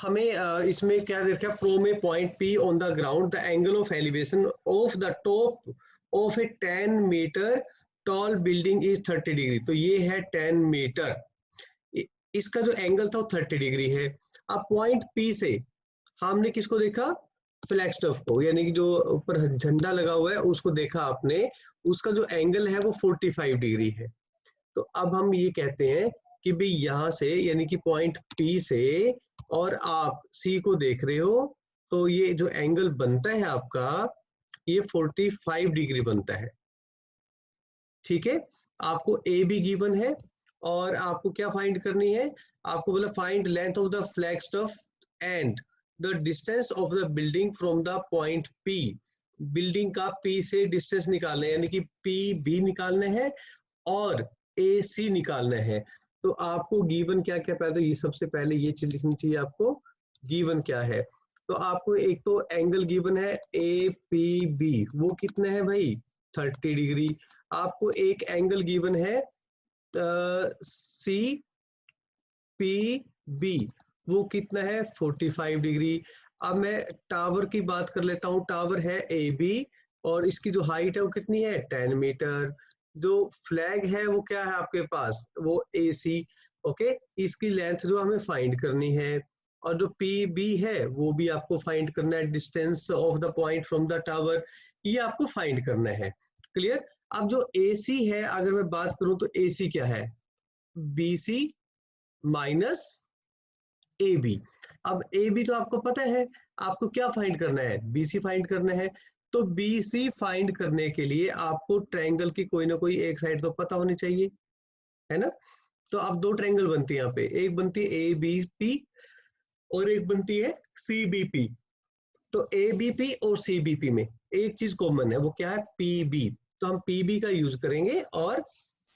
हमें इसमें क्या देखा, from a point P on the ground the angle of elevation of the top of a 10 metre tall building is 30 degree. तो ये है 10 मीटर, इसका जो एंगल था वो 30 डिग्री है। अब पॉइंट पी से हमने किसको देखा, फ्लैग स्टफ को, यानी कि जो ऊपर झंडा लगा हुआ है उसको देखा आपने, उसका जो एंगल है वो 45 डिग्री है। तो अब हम ये कहते हैं कि भाई यहाँ से यानी कि पॉइंट पी से और आप सी को देख रहे हो, तो ये जो एंगल बनता है आपका ये 45 डिग्री बनता है। ठीक है, आपको ए भी गिवन है और आपको क्या फाइंड करनी है, आपको बोला find length of the flag stuff and the distance of the building from the point P. Building का पी से डिस्टेंस निकालना है, यानी कि पी बी निकालना है और ए सी निकालना है। तो आपको गिवन क्या क्या, पहले तो ये सबसे पहले ये चीज लिखनी चाहिए आपको, गिवन क्या है। तो आपको एक तो एंगल गिवन है ए पी बी, वो कितना है भाई 30 डिग्री। आपको एक एंगल गिवन है सी पी बी, वो कितना है 45 डिग्री। अब मैं टावर की बात कर लेता हूँ, टावर है ए बी और इसकी जो हाइट है वो कितनी है 10 मीटर। जो फ्लैग है वो क्या है आपके पास, वो ए सी। ओके, इसकी लेंथ जो हमें फाइंड करनी है, और जो पी बी है वो भी आपको फाइंड करना है, distance of the point from the tower, ये आपको फाइंड करना है। क्लियर। अब जो ए सी है, अगर मैं बात करूं तो ए सी क्या है, B C minus A B. अब ए बी तो आपको पता है, आपको क्या फाइंड करना है, बी सी फाइंड करना है। तो बी सी फाइंड करने के लिए आपको ट्रायंगल की कोई ना कोई एक साइड तो पता होनी चाहिए, है ना। तो अब दो ट्रायंगल बनती है यहाँ पे, एक बनती है ए बी पी और एक बनती है सी बी पी। तो ए बी पी और सी बी पी में एक चीज कॉमन है, वो क्या है पी बी। तो हम पी बी का यूज करेंगे और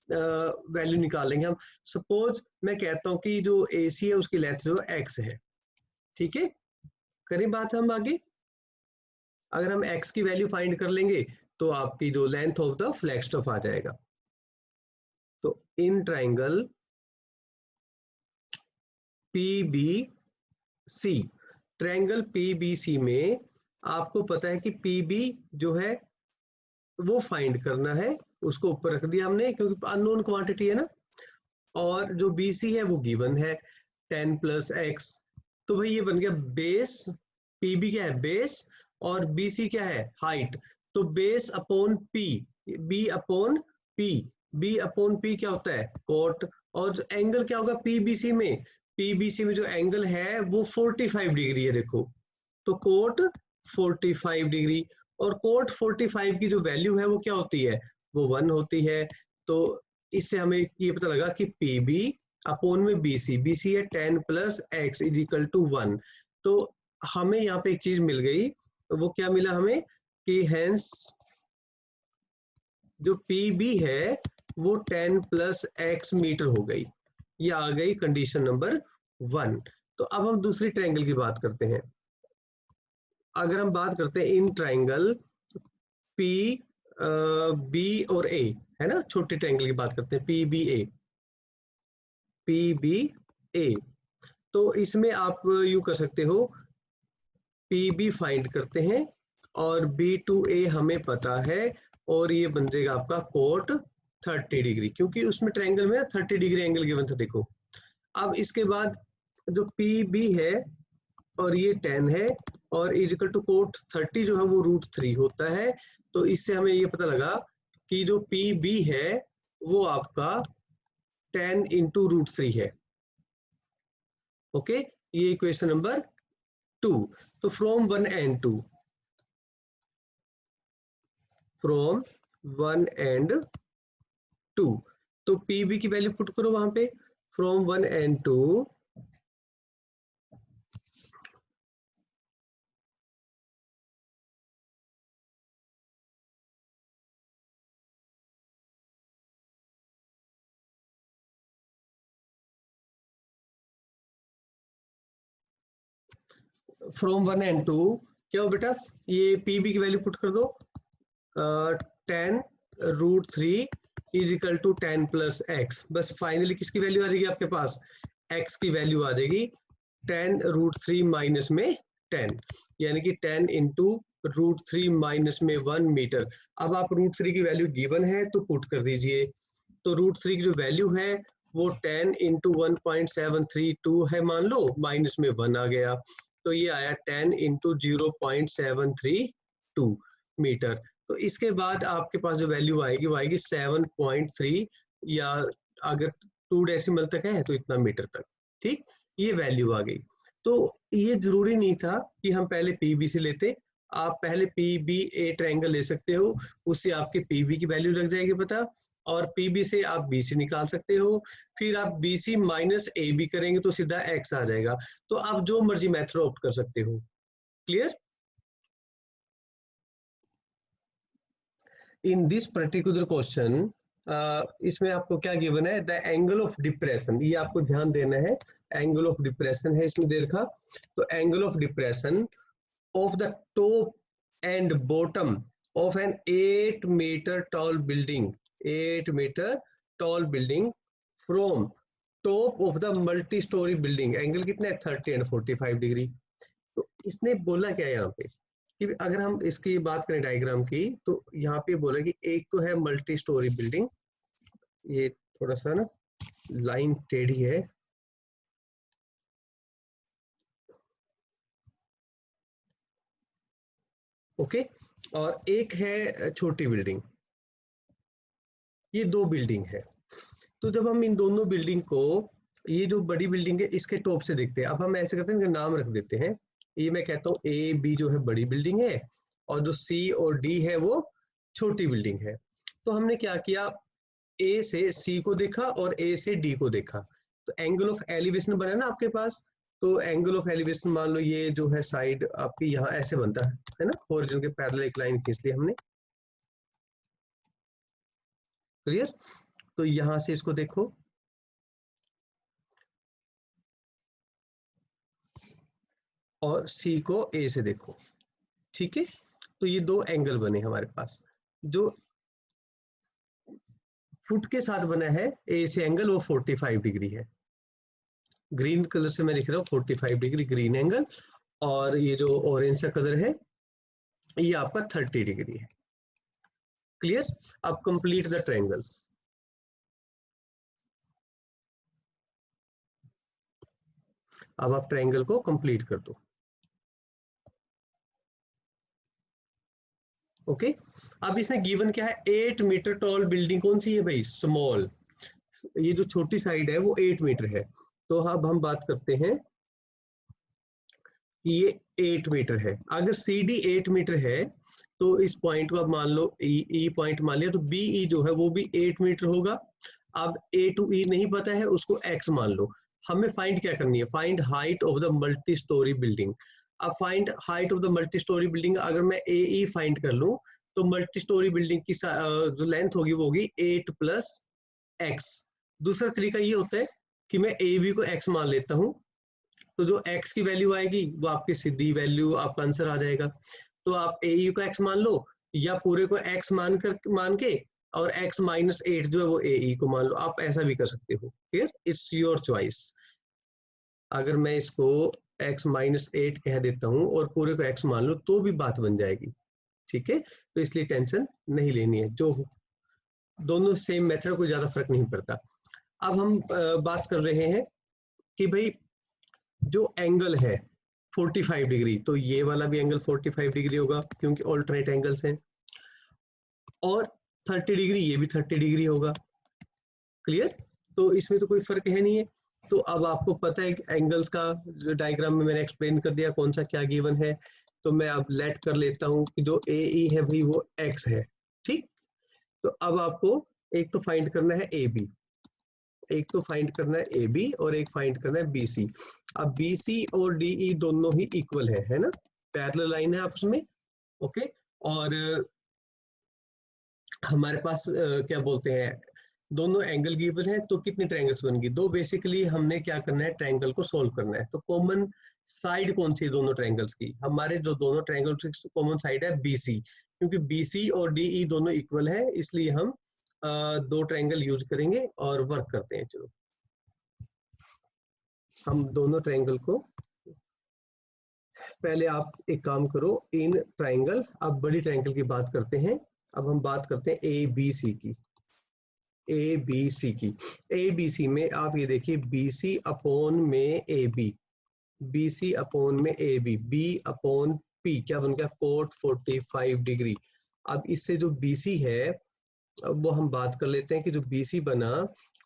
वैल्यू निकालेंगे हम। सपोज मैं कहता हूँ कि जो ए सी है उसकी लेंथ जो एक्स है, ठीक है। करें बात हम आगे, अगर हम x की वैल्यू फाइंड कर लेंगे तो आपकी जो length of the flag stuff आ जाएगा। तो in triangle PBC, triangle PBC में आपको पता है कि PB जो है वो फाइंड करना है, उसको ऊपर रख दिया हमने क्योंकि अननोन क्वांटिटी है ना। और जो BC है वो गिवन है 10 + x। तो भाई ये बन गया बेस, PB क्या है बेस और BC क्या है हाइट। तो base upon P, B upon P, B upon P क्या होता है कोट। और एंगल क्या होगा PBC में, PBC में जो एंगल है वो 45 डिग्री है देखो। तो कोट 45 डिग्री, और कोट 45 की जो वैल्यू है वो क्या होती है, वो 1 होती है। तो इससे हमें ये पता लगा कि PB अपॉन में BC है 10 + x = 1। तो हमें यहाँ पे एक चीज मिल गई, वो क्या मिला हमें कि हेंस जो PB है वो 10 + x मीटर हो गई। ये आ गई कंडीशन नंबर 1। तो अब हम दूसरी ट्रायंगल की बात करते हैं। अगर हम बात करते हैं इन ट्रायंगल P B और A, है ना, छोटे ट्रायंगल की बात करते हैं PBA। तो इसमें आप यूं कर सकते हो, PB फाइंड करते हैं और B2A हमें पता है, और ये बन जाएगा आपका कोट 30 डिग्री, क्योंकि उसमें ट्रायंगल में 30 डिग्री एंगल गिवन था देखो। अब इसके बाद जो PB है और ये 10 है और = कोट 30 जो है वो √3 होता है। तो इससे हमें ये पता लगा कि जो PB है वो आपका 10 × √3 है। ओके, ये इक्वेशन नंबर 2। तो फ्रॉम 1 and 2, फ्रॉम 1 and 2, तो PB की वैल्यू पुट करो वहां पे, फ्रॉम 1 and 2 फ्रॉम 1 and 2 क्या हो बेटा, ये PB की वैल्यू पुट कर दो 10 √3 = 10 + x। बस फाइनली किसकी वैल्यू आ जाएगी आपके पास, x की वैल्यू आ जाएगी 10√3 माइनस में 10, यानी कि 10 इंटू √3 माइनस में 1 मीटर। अब आप √3 की वैल्यू गिवन है तो पुट कर दीजिए। तो √3 की जो वैल्यू है वो 10 इंटू 1.732 है मान लो, माइनस में 1 आ गया, तो ये आया 10 इंटू 0.732 मीटर। तो इसके बाद आपके पास जो वैल्यू आएगी वो आएगी 7.3, या अगर 2 डेसिमल तक है तो इतना मीटर तक। ठीक, ये वैल्यू आ गई। तो ये जरूरी नहीं था कि हम पहले पीबी से लेते, आप पहले पीबी ए ट्रायंगल ले सकते हो, उससे आपके पीबी की वैल्यू लग जाएगी पता, और पीबी से आप बीसी निकाल सकते हो, फिर आप बीसी माइनस ए बी करेंगे तो सीधा एक्स आ जाएगा। तो आप जो मर्जी मेथड ऑप्ट कर सकते हो। Clear? In this particular question इसमें आपको क्या गिवन है, द एंगल ऑफ डिप्रेशन, ये आपको ध्यान देना है, एंगल ऑफ डिप्रेशन है इसमें दे रखा। तो angle of depression of the top and bottom of an 8 metre tall building, 8 metre tall building from top of the multi storey building, angle कितना है 30 एंड 45 डिग्री। तो इसने बोला क्या है यहाँ पे कि अगर हम इसकी बात करें डायग्राम की, तो यहाँ पे बोला कि एक तो है मल्टी स्टोरी बिल्डिंग, ये थोड़ा सा ना लाइन टेढ़ी है, ओके, और एक है छोटी बिल्डिंग, ये दो बिल्डिंग है। तो जब हम इन दोनों बिल्डिंग को, ये जो बड़ी बिल्डिंग है इसके टॉप से देखते हैं, अब हम ऐसे करते हैं इनका नाम रख देते हैं, ये मैं कहता हूँ ए बी जो है बड़ी बिल्डिंग है, और जो सी और डी है वो छोटी बिल्डिंग है। तो हमने क्या किया, ए से सी को देखा और ए से डी को देखा, तो एंगल ऑफ एलिवेशन बना ना आपके पास। तो एंगल ऑफ एलिवेशन मान लो ये जो है साइड आपकी यहाँ ऐसे बनता है ना, होरिजोन के पैरेलल एक लाइन खींच ली हमने। क्लियर? तो यहां से इसको देखो, और सी को ए से देखो, ठीक है। तो ये दो एंगल बने हमारे पास, जो फुट के साथ बना है ए से एंगल वो 45 डिग्री है, ग्रीन कलर से मैं लिख रहा हूँ 45 डिग्री ग्रीन एंगल, और ये जो ऑरेंज सा कलर है ये आपका 30 डिग्री है। क्लियर? अब कंप्लीट द ट्रायंगल्स। अब आप ट्रायंगल को कंप्लीट कर दो। ओके, अब इसने गिवन क्या है, 8 मीटर टॉल बिल्डिंग कौन सी है भाई, स्मॉल, ये जो छोटी साइड है वो 8 मीटर है। तो अब हम बात करते हैं कि ये 8 मीटर है, अगर सी डी 8 मीटर है तो इस पॉइंट को अब मान लो ई पॉइंट मान लिया, तो बी ई जो है वो भी 8 मीटर होगा। अब ए टू ई नहीं पता है, उसको एक्स मान लो। हमें फाइंड क्या करनी है, find height of the multi storey building. अब find height of the multi storey building, अगर मैं ए ई फाइंड कर लूं तो मल्टी स्टोरी बिल्डिंग की जो लेंथ होगी वो होगी 8 प्लस एक्स। दूसरा तरीका ये होता है कि मैं ए बी को एक्स मान लेता हूँ, तो जो x की वैल्यू आएगी वो आपकी सीधी वैल्यू, आपका आंसर आ जाएगा। तो आप ए को x मान लो, या पूरे को x मान के और x माइनस 8 जो है वो ए को मान लो, आप ऐसा भी कर सकते हो। क्लियर? It's your choice. अगर मैं इसको x माइनस 8 कह देता हूँ और पूरे को x मान लो तो भी बात बन जाएगी, ठीक है। तो इसलिए टेंशन नहीं लेनी है, जो दोनों सेम मेथड, कोई ज्यादा फर्क नहीं पड़ता। अब हम बात कर रहे हैं कि भाई जो एंगल है 45 डिग्री, तो ये वाला भी एंगल 45 डिग्री होगा क्योंकि ऑल्टरनेट एंगल्स हैं, और 30 डिग्री ये भी 30 डिग्री होगा। क्लियर? तो इसमें तो कोई फर्क है नहीं है। तो अब आपको पता है एंगल्स का, जो डायग्राम में मैंने एक्सप्लेन कर दिया कौन सा क्या गिवन है। तो मैं अब लेट कर लेता हूँ कि जो ए ई है भाई वो एक्स है, ठीक। तो अब आपको एक तो फाइंड करना है ए बी, एक तो फाइंड करना है ए बी, और एक फाइंड करना है बी सी। अब बी सी और डी ई दोनों ही इक्वल है ना, पैरेलल लाइन है आपस में, ओके। और हमारे पास क्या बोलते हैं, दोनों एंगल गिवन है, तो कितने ट्रायंगल्स बनेंगे, दो। बेसिकली हमने क्या करना है, ट्रायंगल को सॉल्व करना है। तो कॉमन साइड कौन सी है दोनों ट्रायंगल्स की, हमारे जो दोनों ट्रायंगल्स की कॉमन साइड है बीसी, क्योंकि बीसी और डीई दोनों इक्वल है, इसलिए हम दो ट्रायंगल यूज करेंगे और वर्क करते हैं। चलो हम दोनों ट्रायंगल को, पहले आप एक काम करो, इन ट्रायंगल, अब बड़ी ट्रायंगल की बात करते हैं। अब हम बात करते हैं ए बी सी की। ए बी सी की, ए बी सी में आप ये देखिए, बी सी अपॉन में A B, B C upon में A B, B upon P क्या बन गया, कोट 45 डिग्री। अब इससे जो बी सी है, अब वो हम बात कर लेते हैं कि जो बी सी बना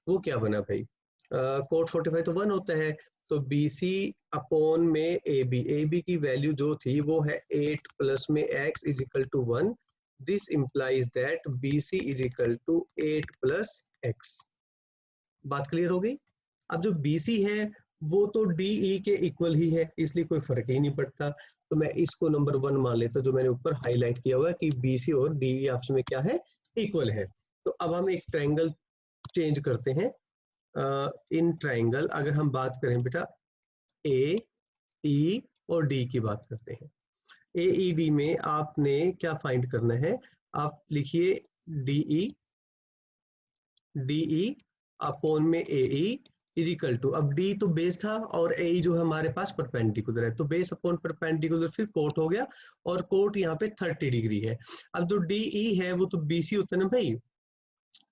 वो क्या बना भाई, कोट 45 तो 1 होता है, तो बी सी अपॉन में ए बी की वैल्यू जो थी वो है 8 प्लस में x is equal to 1। This implies that B C is equal to 8 plus x। बात क्लियर हो गई। अब जो बी सी है वो तो डी ई के इक्वल ही है, इसलिए कोई फर्क ही नहीं पड़ता, तो मैं इसको नंबर 1 मान लेता हूं, जो मैंने ऊपर हाईलाइट किया हुआ है कि बी सी और डी ई आपस में क्या है, इक्वल है। तो अब हम एक ट्रायंगल चेंज करते हैं। इन ट्रायंगल अगर हम बात करें बेटा, ए ई और डी की बात करते हैं। ए ई बी में आपने क्या फाइंड करना है, आप लिखिए डी ई अपॉन में ए ई इज इक्वल टू, अब डी तो बेस था और ए जो है हमारे पास परपेंडिकुलर है, तो बेस अपॉन परपेंडिकुलर फिर कोट हो गया, और कोट यहाँ पे 30 डिग्री है। अब जो डी ई है वो तो बी सी होता है ना भाई,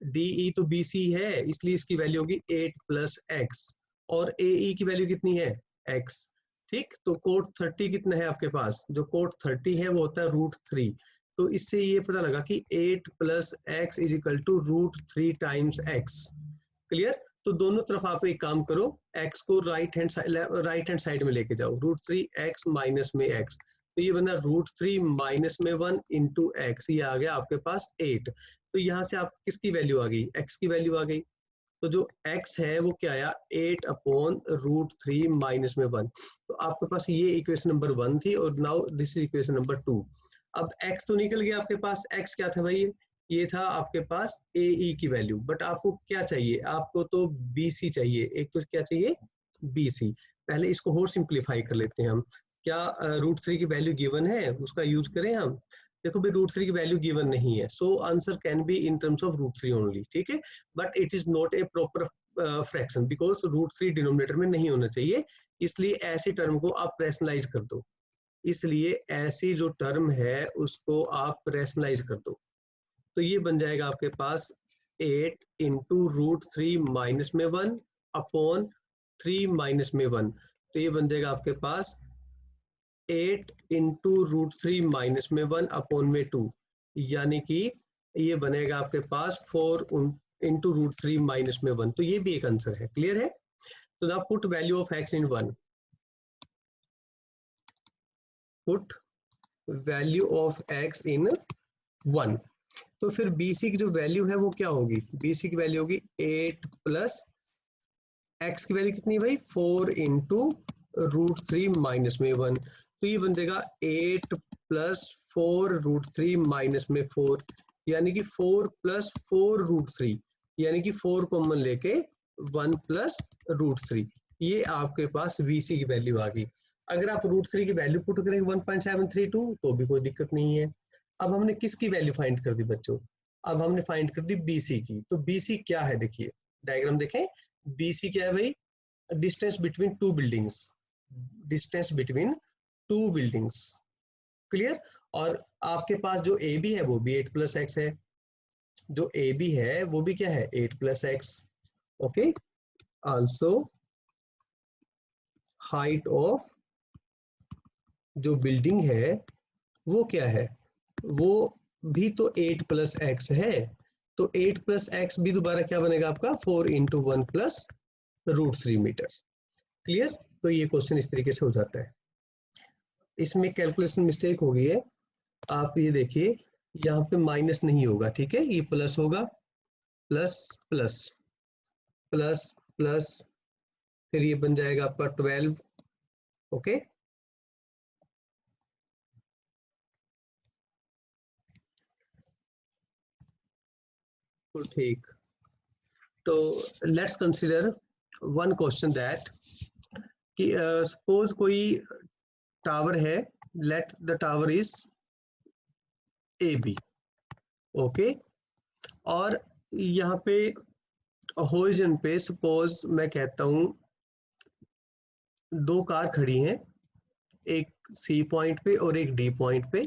डी ई तो बी सी है, इसलिए इसकी वैल्यू होगी 8 प्लस एक्स, और ए ई की वैल्यू कितनी है, एक्स। ठीक, तो कोट 30 कितना है आपके पास, जो कोट 30 है वो होता है √3। तो इससे ये पता लगा कि 8 plus x is equal to √3 times x. Clear. तो दोनों तरफ आप एक काम करो, x को राइट हैंड साइड में लेके जाओ, √3x माइनस में x, तो ये बना √3 माइनस में 1 इंटू एक्स, ये आ गया आपके पास 8। तो यहाँ से आप किसकी वैल्यू आ गई, x की वैल्यू आ गई। तो जो x है वो क्या आया, 8 अपॉन √3 माइनस में 1। तो आपके पास ये इक्वेशन नंबर 1 थी, और now this is equation number 2। अब x तो निकल गया आपके पास, x क्या था भाई, ये था आपके पास ए ई की वैल्यू, बट आपको क्या चाहिए, आपको तो बी सी चाहिए, एक तो क्या चाहिए, बी सी। पहले इसको और सिंप्लीफाई कर लेते हैं हम। क्या √3 की वैल्यू गिवन है, उसका यूज करें हम। देखो भाई, √3 की वैल्यू गिवन नहीं है, so answer can be in terms of √3 only, ठीक है, but it is not a proper fraction, because √3 denominator में नहीं होना चाहिए, इसलिए ऐसी टर्म को आप रैशनलाइज कर दो, इसलिए ऐसी जो टर्म है उसको आप रैशनलाइज कर दो। तो ये बन जाएगा आपके पास 8 इंटू √3 माइनस में 1 अपॉन 3 माइनस में 1, तो ये बन जाएगा आपके पास 8 इंटू √3 माइनस में 1 अपॉन में 2, यानी कि ये बनेगा आपके पास 4 इंटू √3 माइनस में 1, तो ये भी एक आंसर है। क्लियर है। तो now put value of x in 1, put value of x in 1। तो फिर BC की जो वैल्यू है वो क्या होगी, BC की वैल्यू होगी 8 प्लस x की वैल्यू कितनी है भाई, 4 इंटू √3 माइनस में 1, तो ये बन जाएगा 8 प्लस 4 √3 माइनस में 4, यानी कि 4 प्लस 4 √3, यानी कि 4 कॉमन लेके 1 प्लस √3, ये आपके पास VC की वैल्यू आ गई। अगर आप √3 की वैल्यू पुट करेंगे 1.732 तो भी कोई दिक्कत नहीं है। अब हमने किसकी वैल्यू फाइंड कर दी बच्चों, अब हमने फाइंड कर दी BC की। तो BC क्या है, देखिए डायग्राम देखें, BC क्या है भाई, distance between two buildings, distance between two buildings. Clear. और आपके पास जो AB है वो भी 8 प्लस एक्स है, जो AB है वो भी क्या है, 8 plus x. Okay, also height of जो बिल्डिंग है वो क्या है, वो भी तो 8 प्लस एक्स है, तो 8 प्लस एक्स भी दोबारा क्या बनेगा आपका, 4 इंटू 1 प्लस √3 मीटर। क्लियर। तो ये क्वेश्चन इस तरीके से हो जाता है। इसमें कैलकुलेशन मिस्टेक हो गई है, आप ये देखिए यहाँ पे माइनस नहीं होगा, ठीक है, ये प्लस होगा, प्लस प्लस प्लस प्लस, फिर ये बन जाएगा आपका 12। ओके, तो ठीक, तो let's consider one question that कि सपोज कोई टावर है, let the tower is AB। Okay, और यहाँ पे होरिजन पे सपोज मैं कहता हूँ दो कार खड़ी हैं, एक सी पॉइंट पे और एक डी पॉइंट पे।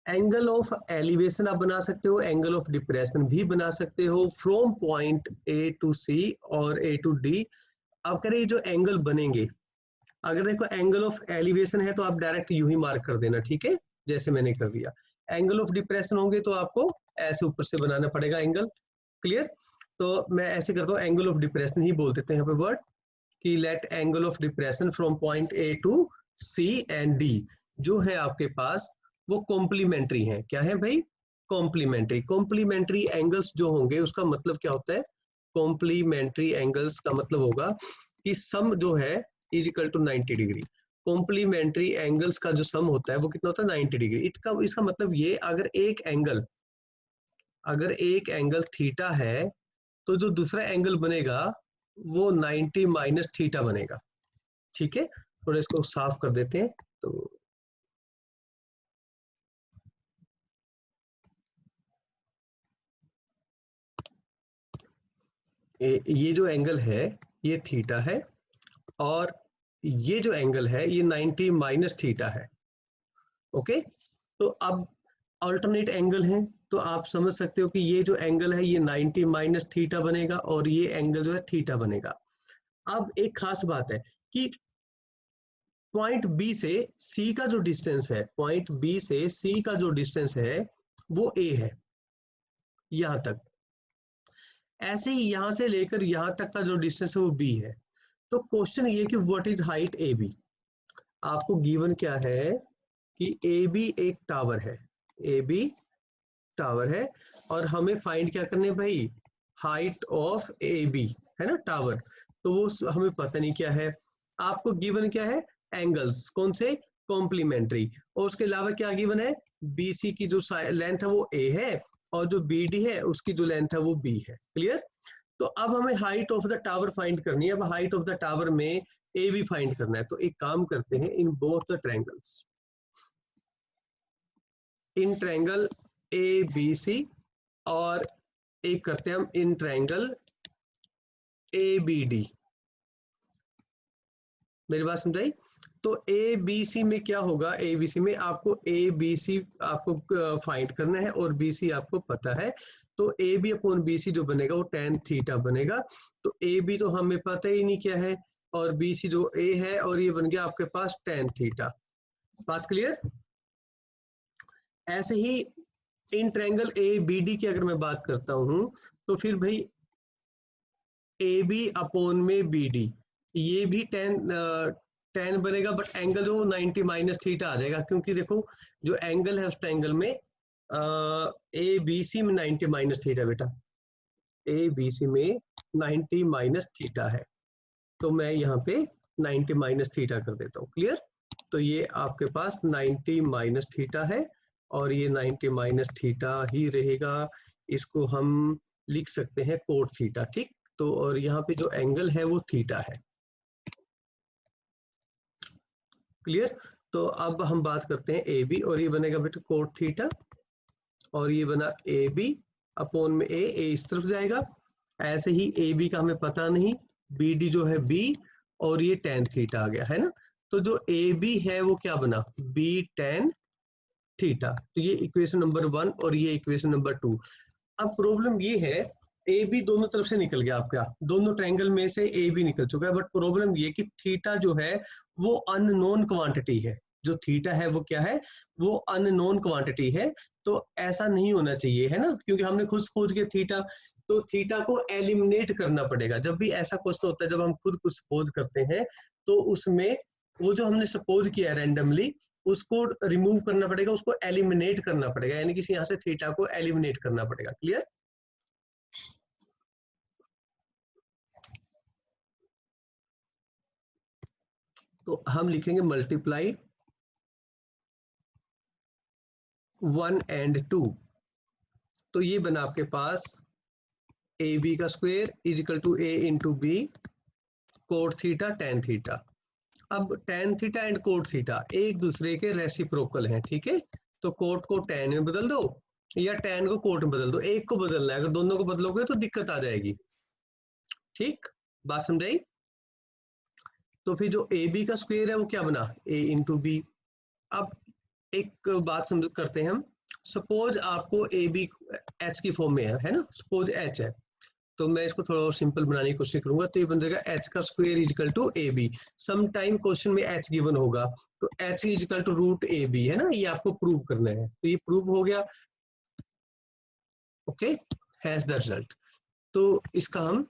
एंगल ऑफ एलिवेशन आप बना सकते हो, एंगल ऑफ डिप्रेशन भी बना सकते हो फ्रॉम पॉइंट ए टू सी और ए टू डी। अब करें जो एंगल बनेंगे, अगर देखो एंगल ऑफ एलिवेशन है तो आप डायरेक्ट यूं ही मार्क कर देना, ठीक है, जैसे मैंने कर दिया। एंगल ऑफ डिप्रेशन होंगे तो आपको ऐसे ऊपर से बनाना पड़ेगा एंगल। क्लियर? तो मैं ऐसे करता हूँ, एंगल ऑफ डिप्रेशन ही बोल देते हैं यहाँ पे वर्ड, कि let angle of depression from point A to C and D जो है आपके पास वो कॉम्प्लीमेंट्री है। क्या है भाई? कॉम्प्लीमेंट्री। कॉम्प्लीमेंट्री एंगल्स जो होंगे उसका मतलब क्या होता है? कॉम्प्लीमेंट्री एंगल्स का मतलब होगा कि सम जो है is equal to 90 degree. Complementary angles का जो सम होता है वो कितना होता है? 90 डिग्री। इसका मतलब ये, अगर एक एंगल थीटा है तो जो दूसरा एंगल बनेगा वो 90 माइनस थीटा बनेगा। ठीक है, थोड़ा इसको साफ कर देते हैं। तो ये जो एंगल है ये थीटा है, और ये जो एंगल है ये 90 माइनस थीटा है। ओके, तो अब अल्टरनेट एंगल है तो आप समझ सकते हो कि ये जो एंगल है ये 90 माइनस थीटा बनेगा और ये एंगल जो है थीटा बनेगा। अब एक खास बात है कि पॉइंट बी से सी का जो डिस्टेंस है, पॉइंट बी से सी का जो डिस्टेंस है वो ए है यहां तक। ऐसे ही यहां से लेकर यहां तक का जो डिस्टेंस है वो बी है। तो क्वेश्चन ये कि what is height A B. आपको गिवन क्या है कि ए बी एक टावर है, ए बी टावर है, और हमें फाइंड क्या करने भाई? हाइट ऑफ ए बी, है ना, टावर। तो वो हमें पता नहीं क्या है। आपको गिवन क्या है? एंगल्स। कौन से? कॉम्प्लीमेंट्री। और उसके अलावा क्या गिवन है? बीसी की जो लेंथ है वो ए है, और जो बी डी है उसकी जो लेंथ है वो बी है। क्लियर? तो अब हमें height of the tower find करनी है। अब हाइट ऑफ द टावर में ए बी फाइंड करना है। तो एक काम करते हैं, in both the triangles, in triangle A B C, और एक करते हैं हम in triangle A B D. मेरी बात समझाई? तो ए बी सी में क्या होगा? ए बी सी में आपको ए बी सी आपको फाइंड करना है, और बी सी आपको पता है। तो A B upon B C जो बनेगा वो tan थीटा बनेगा। तो ए बी तो हमें पता ही नहीं क्या है, और बी सी जो ए है, और ये बन गया आपके पास tan थीटा। बात क्लियर? ऐसे ही इन ट्रायंगल ए बी डी की अगर मैं बात करता हूं तो फिर भाई ए बी अपॉन में बी डी, ये भी tan बनेगा, बट एंगल जो 90 माइनस थीटा आ जाएगा, क्योंकि देखो जो एंगल है उस ट्रायंगल में ए बी सी में 90 माइनस थीटा, बेटा ए बी सी में 90 माइनस थीटा है। तो मैं यहाँ पे 90 माइनस थीटा कर देता हूँ। क्लियर? तो ये आपके पास 90 माइनस थीटा है, और ये 90 माइनस थीटा ही रहेगा। इसको हम लिख सकते हैं कोट थीटा। ठीक, तो और यहाँ पे जो एंगल है वो थीटा है। क्लियर? तो अब हम बात करते हैं ए बी, और ये बनेगा बेटा कोट थीटा, और ये बना ए बी अपॉन में ए इस तरफ जाएगा। ऐसे ही ए बी का हमें पता नहीं, बी डी जो है बी, और ये tan थीटा आ गया, है ना। तो जो ए बी है वो क्या बना? B tan theta. तो ये इक्वेशन नंबर 1 और ये इक्वेशन नंबर 2। अब प्रॉब्लम ये है, ए बी दोनों तरफ से निकल गया आपका, दोनों ट्रायंगल में से ए बी निकल चुका है, बट प्रॉब्लम ये कि थीटा जो है वो अननोन क्वांटिटी है। जो थीटा है वो क्या है? वो अननोन क्वांटिटी है। तो ऐसा नहीं होना चाहिए, है ना, क्योंकि हमने खुद खोज के थीटा, तो थीटा को एलिमिनेट करना पड़ेगा। जब भी ऐसा क्वेश्चन होता है, जब हम खुद कुछ सपोज करते हैं, तो उसमें वो जो हमने सपोज किया रैंडमली उसको रिमूव करना पड़ेगा, उसको एलिमिनेट करना पड़ेगा, यानी कि यहाँ से थीटा को एलिमिनेट करना पड़ेगा। क्लियर? तो हम लिखेंगे मल्टीप्लाई 1 एंड 2। तो ये बना आपके पास ए बी का square is equal to A into B cot theta tan theta. अब tan theta and cot theta एक दूसरे के रेसिप्रोकल हैं, ठीक है। तो कोट को tan में बदल दो, या tan को कोट में बदल दो, एक को बदलना है। अगर दोनों को बदलोगे तो दिक्कत आ जाएगी। ठीक, बात समझाई? तो फिर जो ए बी का स्क्वायर है वो क्या बना, ए इंटू बी। अब एक बात समझ करते हैं हम, सपोज आपको ए बी एच की फॉर्म में है ना, सपोज एच है, तो मैं इसको थोड़ा और सिंपल बनाने की कोशिश करूंगा, तो ये बन जाएगा एच का square is equal to A B. Some time question में एच गिवन होगा, तो H is equal to root A B है ना, ये आपको प्रूव करना है, तो ये प्रूव हो गया। Okay, has the result. तो इसका हम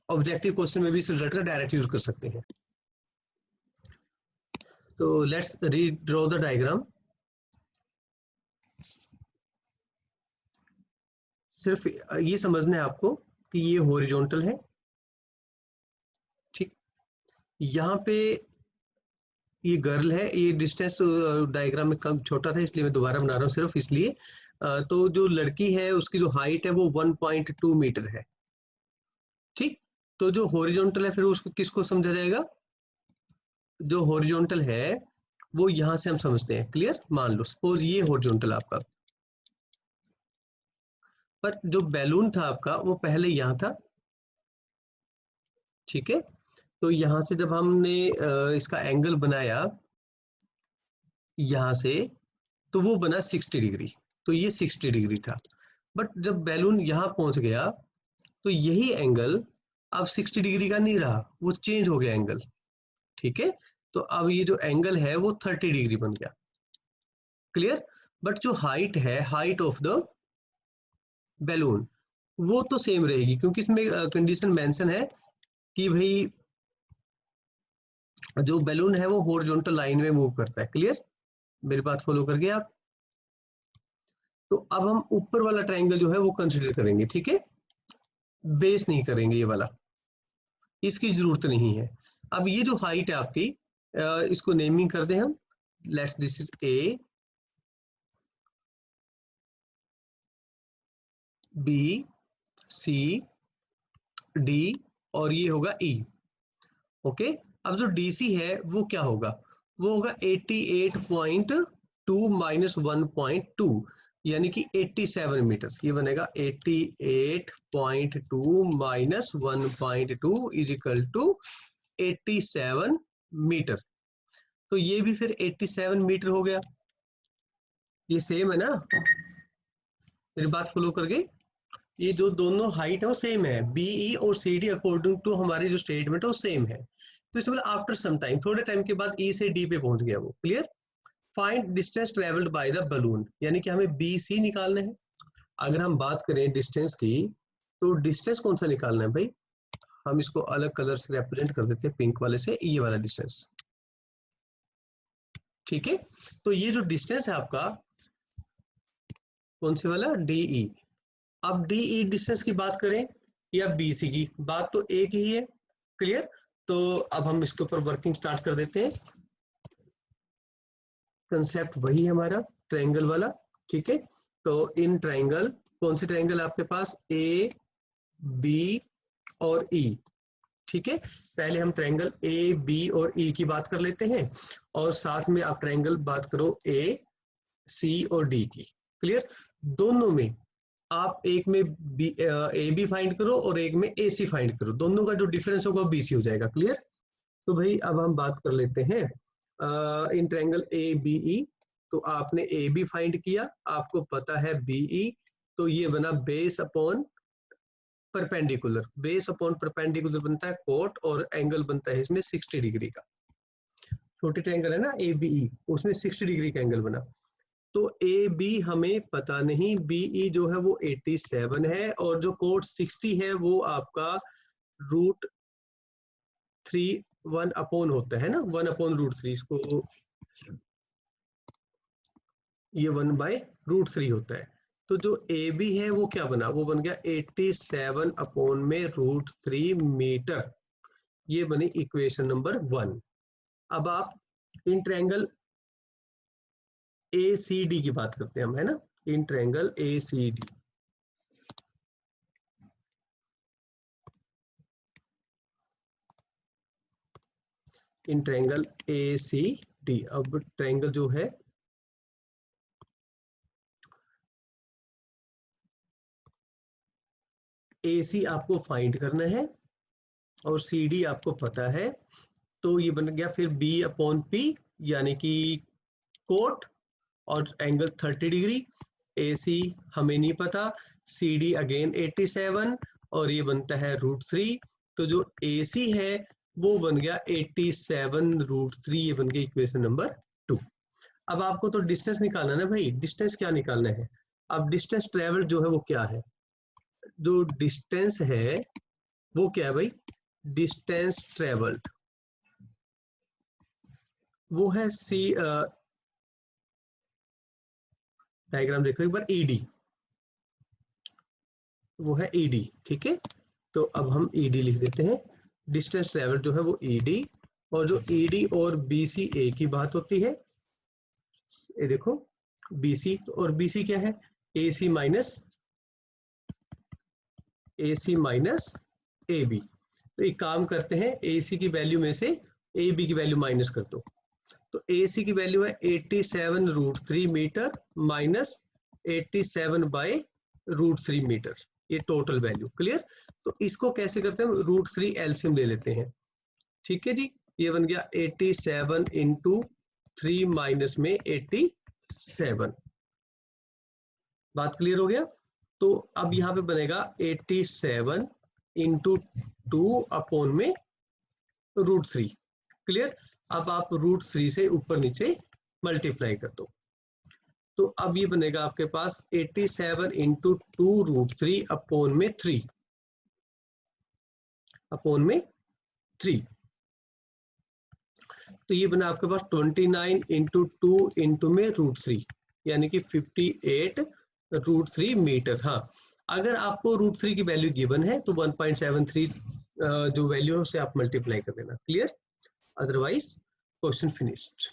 ऑब्जेक्टिव क्वेश्चन में भी इस रिजल्ट का डायरेक्ट यूज कर सकते हैं। तो लेट्स रीड्रॉ द डायग्राम। सिर्फ ये समझना है आपको कि ये हॉरिजॉन्टल है, ठीक। यहाँ पे ये गर्ल है, ये डिस्टेंस डायग्राम में कम छोटा था इसलिए मैं दोबारा बना रहा हूँ सिर्फ इसलिए। तो जो लड़की है उसकी जो हाइट है वो 1.2 मीटर है, ठीक। तो जो हॉरिजॉन्टल है फिर उसको किसको समझा जाएगा, जो हॉरिजॉन्टल है वो यहां से हम समझते हैं, क्लियर। मान लो सपोज ये हॉरिजॉन्टल आपका, पर जो बैलून था आपका वो पहले यहाँ था, ठीक है। तो यहां से जब हमने इसका एंगल बनाया यहां से, तो वो बना 60 डिग्री, तो ये 60 डिग्री था। बट जब बैलून यहाँ पहुंच गया तो यही एंगल अब 60 डिग्री का नहीं रहा, वो चेंज हो गया एंगल, ठीक है। तो अब ये जो एंगल है वो 30 डिग्री बन गया, क्लियर। बट जो हाइट है, हाइट ऑफ द बैलून, वो तो सेम रहेगी, क्योंकि इसमें कंडीशन मेंशन है कि भाई जो बैलून है वो हॉरिजॉन्टल लाइन में मूव करता है, क्लियर। मेरी बात फॉलो कर गए आप। तो अब हम ऊपर वाला ट्रायंगल जो है वो कंसिडर करेंगे, ठीक है, बेस नहीं करेंगे, ये वाला इसकी जरूरत नहीं है। अब ये जो हाइट है आपकी, इसको नेमिंग कर दें हम, let's this is A B C D और ये होगा ई, ओके। अब जो डीसी है वो क्या होगा, वो होगा 88.2 माइनस 1.2, यानी कि 87 मीटर, ये बनेगा 88.2 minus 1.2 is equal to 87 metre. तो ये भी फिर 87 मीटर हो गया, ये सेम है ना, मेरी बात फॉलो करके। ये जो दोनों हाइट है वो सेम है, बीई और सी डी अकॉर्डिंग टू हमारी जो स्टेटमेंट है वो सेम है। तो इसमें आफ्टर सम टाइम, थोड़े टाइम के बाद ई से डी पे पहुंच गया वो, clear. Find distance travelled by the balloon, यानी कि हमें बी सी निकालना है। अगर हम बात करें डिस्टेंस की, तो डिस्टेंस कौन सा निकालना है भाई, हम इसको अलग कलर से रिप्रेजेंट कर देते हैं, पिंक वाले से, ये वाला डिस्टेंस, ठीक है। तो ये जो डिस्टेंस है आपका, कौन से वाला, डीई। अब डीई डिस्टेंस की बात करें या बीसी की, बात तो एक ही है, क्लियर। तो अब हम इसके ऊपर वर्किंग स्टार्ट कर देते हैं। कंसेप्ट वही है हमारा, ट्रायंगल वाला, ठीक है। तो इन ट्रायंगल, कौन से ट्रायंगल आपके पास, ए बी और ई, ठीक है। पहले हम ट्रायंगल ए बी और ई की बात कर लेते हैं, और साथ में आप ट्रायंगल बात करो ए सी और डी की, क्लियर। दोनों में आप एक में ए बी फाइंड करो और एक में ए सी फाइंड करो, दोनों का जो डिफरेंस होगा बी सी हो जाएगा, क्लियर। तो भाई अब हम बात कर लेते हैं इन ट्रायंगल ए बी ई। तो आपने ए बी फाइंड किया, आपको पता है बीई, तो ये बना base upon perpendicular, base upon perpendicular बनता है कोट, और एंगल बनता है इसमें 60 डिग्री का। छोटी ट्रायंगल है ना ए बी ई, उसमें 60 डिग्री का एंगल बना। तो ए बी हमें पता नहीं, बीई जो है वो 87 है, और जो कोट 60 है वो आपका √3 1 अपॉन होता है ना, 1/√3, इसको ये 1/√3 होता है। तो जो ए बी है वो क्या बना, वो बन गया 87 अपॉन में √3 मीटर, ये बनी इक्वेशन नंबर 1। अब आप इन ट्रायंगल ए सी डी की बात करते हैं हम, है ना, in triangle A C D. In triangle A C D, अब ट्रायंगल जो है ए सी आपको फाइंड करना है और सी डी आपको पता है। तो ये बन गया फिर b अपॉन p यानी कि कोट और एंगल 30 डिग्री। AC हमें नहीं पता, CD अगेन 87 और ये बनता है √3। तो जो AC है वो बन गया 87√3, ये बन गया इक्वेशन नंबर 2। अब आपको तो डिस्टेंस निकालना है ना भाई, डिस्टेंस क्या निकालना है? अब डिस्टेंस ट्रेवल जो है वो क्या है? जो डिस्टेंस है वो क्या है भाई? डिस्टेंस ट्रेवल्ड वो है सी, डायग्राम देखो एक बार, ED वो है ED, ठीक है। तो अब हम ED लिख देते हैं, डिस्टेंस ट्रेवल जो है वो ED, और जो ED और BC एक ही बात होती है। ये देखो BC और BC क्या है? AC minus AB। तो एक काम करते हैं, AC की वैल्यू में से AB की वैल्यू माइनस कर दो। तो AC की वैल्यू है 87√3 मीटर माइनस 87/√3 मीटर, ये टोटल वैल्यू। क्लियर? तो इसको कैसे करते हैं? √3 एलसीएम ले लेते हैं, ठीक है जी। ये बन गया 87 इंटू 3 माइनस में 87। बात क्लियर हो गया? तो अब यहाँ पे बनेगा 87 इंटू 2 अपॉन में √3। क्लियर? अब आप √3 से ऊपर नीचे मल्टीप्लाई कर दो। तो अब ये बनेगा आपके पास 87 इंटू 2√3 अपॉन में 3, तो ये बना आपके पास 29 इंटू 2 इंटू में √3 यानी कि 58√3 मीटर। हाँ, अगर आपको √3 की वैल्यू गिवन है तो 1.73 जो वैल्यू है उसे आप मल्टीप्लाई कर देना। क्लियर? Otherwise question finished.